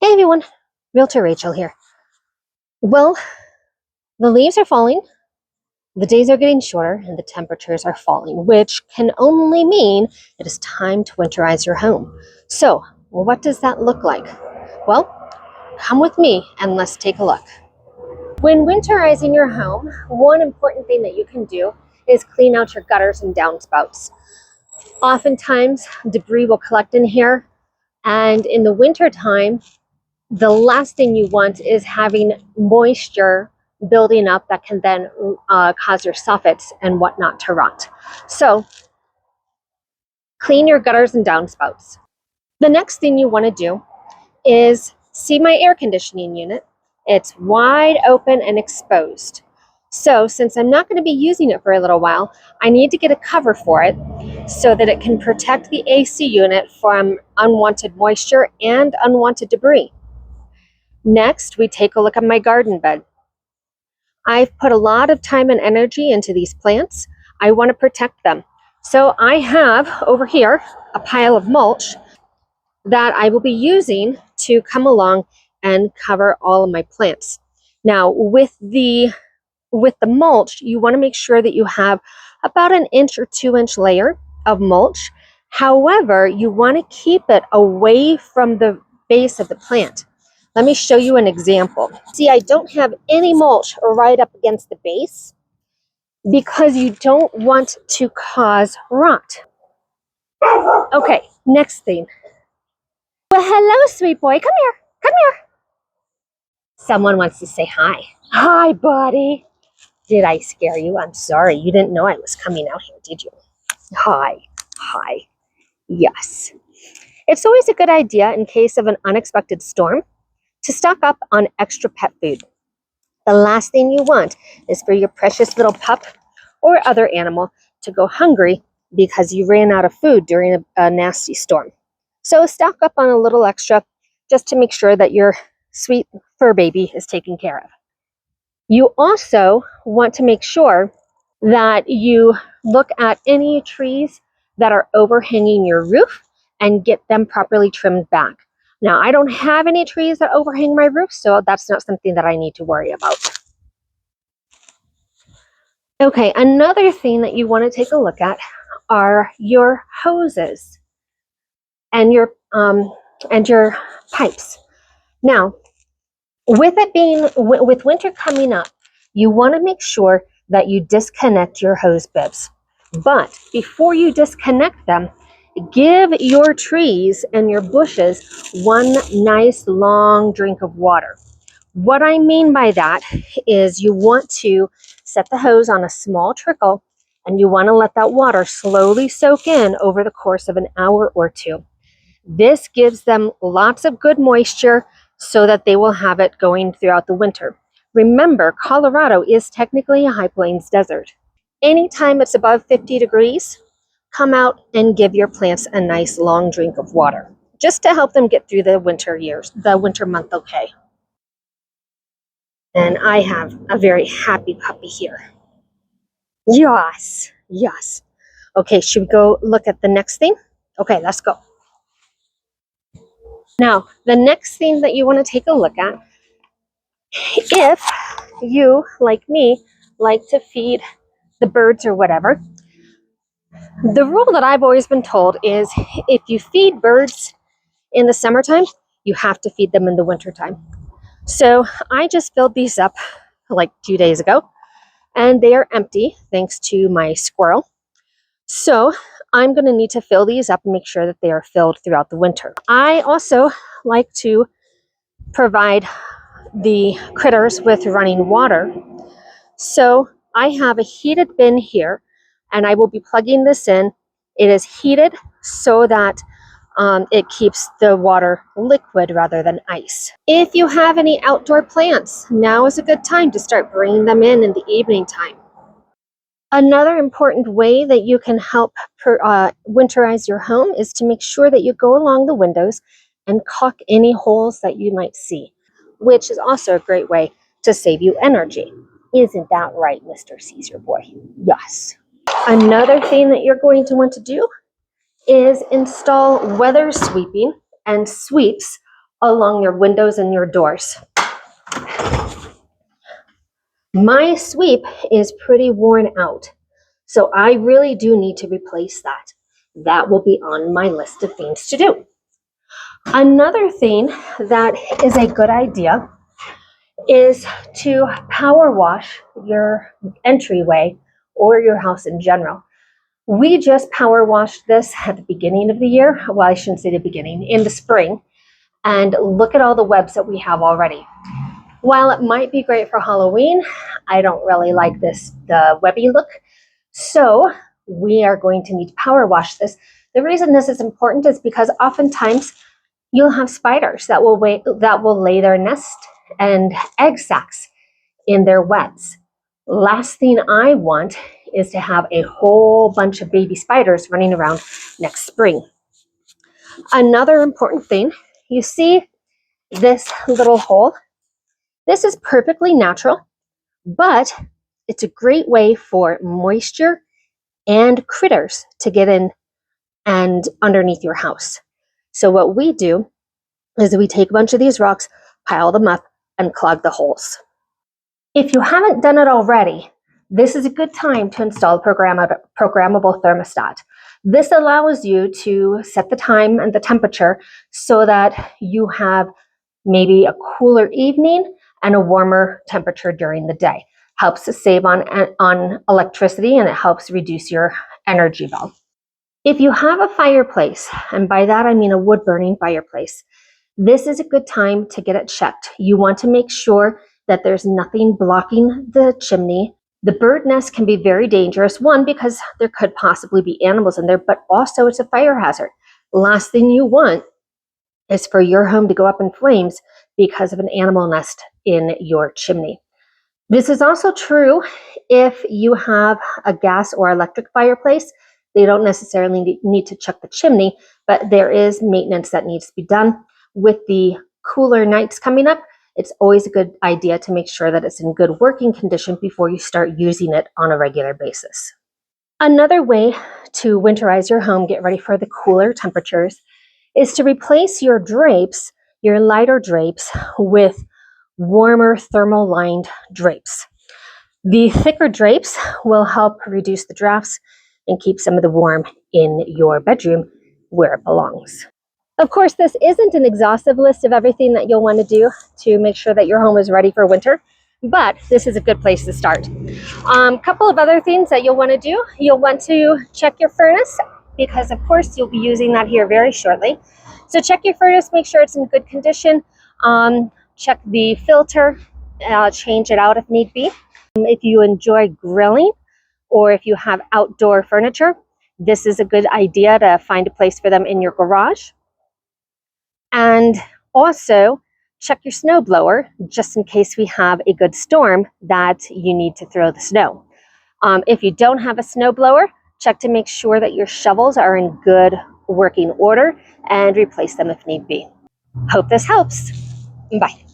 Hey everyone, Realtor Rachel here. Well, the leaves are falling, the days are getting shorter, and the temperatures are falling, which can only mean it is time to winterize your home. So, what does that look like? Well, come with me and let's take a look. When winterizing your home, one important thing that you can do is clean out your gutters and downspouts. Oftentimes, debris will collect in here, and in the winter time, the last thing you want is having moisture building up that can then cause your soffits and whatnot to rot. So clean your gutters and downspouts. The next thing you want to do is see my air conditioning unit. It's wide open and exposed. So since I'm not going to be using it for a little while, I need to get a cover for it so that it can protect the AC unit from unwanted moisture and unwanted debris. Next, we take a look at my garden bed. I've put a lot of time and energy into these plants. I want to protect them. So I have over here a pile of mulch that I will be using to come along and cover all of my plants. Now, with the mulch, you want to make sure that you have about an inch or 2-inch layer of mulch. However, you want to keep it away from the base of the plant. Let me show you an example. See, I don't have any mulch right up against the base because you don't want to cause rot. Okay, next thing. Well, hello, sweet boy. Come here. Come here. Someone wants to say hi. Hi, buddy. Did I scare you? I'm sorry. You didn't know I was coming out here, did you? Hi. Hi. Yes. It's always a good idea in case of an unexpected storm to stock up on extra pet food. The last thing you want is for your precious little pup or other animal to go hungry because you ran out of food during a nasty storm. So stock up on a little extra just to make sure that your sweet fur baby is taken care of. You also want to make sure that you look at any trees that are overhanging your roof and get them properly trimmed back. Now, I don't have any trees that overhang my roof, so that's not something that I need to worry about. Okay, another thing that you want to take a look at are your hoses and your pipes. Now, with winter coming up, you want to make sure that you disconnect your hose bibs. But before you disconnect them, give your trees and your bushes one nice long drink of water. What I mean by that is you want to set the hose on a small trickle and you want to let that water slowly soak in over the course of an hour or two. This gives them lots of good moisture so that they will have it going throughout the winter. Remember, Colorado is technically a high plains desert. Anytime it's above 50 degrees, come out and give your plants a nice long drink of water, just to help them get through the winter month okay. And I have a very happy puppy here. Yes, yes. Okay, should we go look at the next thing? Okay, let's go. Now, the next thing that you want to take a look at, if you, like me, like to feed the birds or whatever, the rule that I've always been told is if you feed birds in the summertime, you have to feed them in the wintertime. So I just filled these up like 2 days ago, and they are empty thanks to my squirrel. So I'm going to need to fill these up and make sure that they are filled throughout the winter. I also like to provide the critters with running water. So I have a heated bin here, and I will be plugging this in. It is heated so that it keeps the water liquid rather than ice. If you have any outdoor plants, now is a good time to start bringing them in the evening time. Another important way that you can help winterize your home is to make sure that you go along the windows and caulk any holes that you might see, which is also a great way to save you energy. Isn't that right, Mr. Caesar boy? Yes. Another thing that you're going to want to do is install weather sweeping and sweeps along your windows and your doors. My sweep is pretty worn out, so I really do need to replace that. That will be on my list of things to do. Another thing that is a good idea is to power wash your entryway or your house in general. We just power washed this at the beginning of the year. Well, I shouldn't say the beginning, in the spring. And look at all the webs that we have already. While it might be great for Halloween, I don't really like the webby look. So we are going to need to power wash this. The reason this is important is because oftentimes you'll have spiders that will lay their nest and egg sacs in their webs. Last thing I want is to have a whole bunch of baby spiders running around next spring. Another important thing, you see this little hole? This is perfectly natural, but it's a great way for moisture and critters to get in and underneath your house. So what we do is we take a bunch of these rocks, pile them up, and clog the holes. If you haven't done it already, this is a good time to install a programmable thermostat. This allows you to set the time and the temperature so that you have maybe a cooler evening and a warmer temperature during the day. Helps to save on electricity, and it helps reduce your energy bill. If you have a fireplace, and by that I mean a wood-burning fireplace, this is a good time to get it checked. You want to make sure that there's nothing blocking the chimney. The bird nest can be very dangerous, one, because there could possibly be animals in there, but also it's a fire hazard. Last thing you want is for your home to go up in flames because of an animal nest in your chimney. This is also true if you have a gas or electric fireplace. They don't necessarily need to check the chimney, but there is maintenance that needs to be done. With the cooler nights coming up, it's always a good idea to make sure that it's in good working condition before you start using it on a regular basis. Another way to winterize your home, get ready for the cooler temperatures, is to replace your drapes, your lighter drapes, with warmer thermal-lined drapes. The thicker drapes will help reduce the drafts and keep some of the warmth in your bedroom where it belongs. Of course, this isn't an exhaustive list of everything that you'll want to do to make sure that your home is ready for winter, but this is a good place to start. Couple of other things that you'll want to do. You'll want to check your furnace because, of course, you'll be using that here very shortly. So check your furnace, make sure it's in good condition. Check the filter, change it out if need be. If you enjoy grilling or if you have outdoor furniture, this is a good idea to find a place for them in your garage. And also check your snow blower just in case we have a good storm that you need to throw the snow. If you don't have a snow blower, check to make sure that your shovels are in good working order and replace them if need be. Hope this helps. Bye.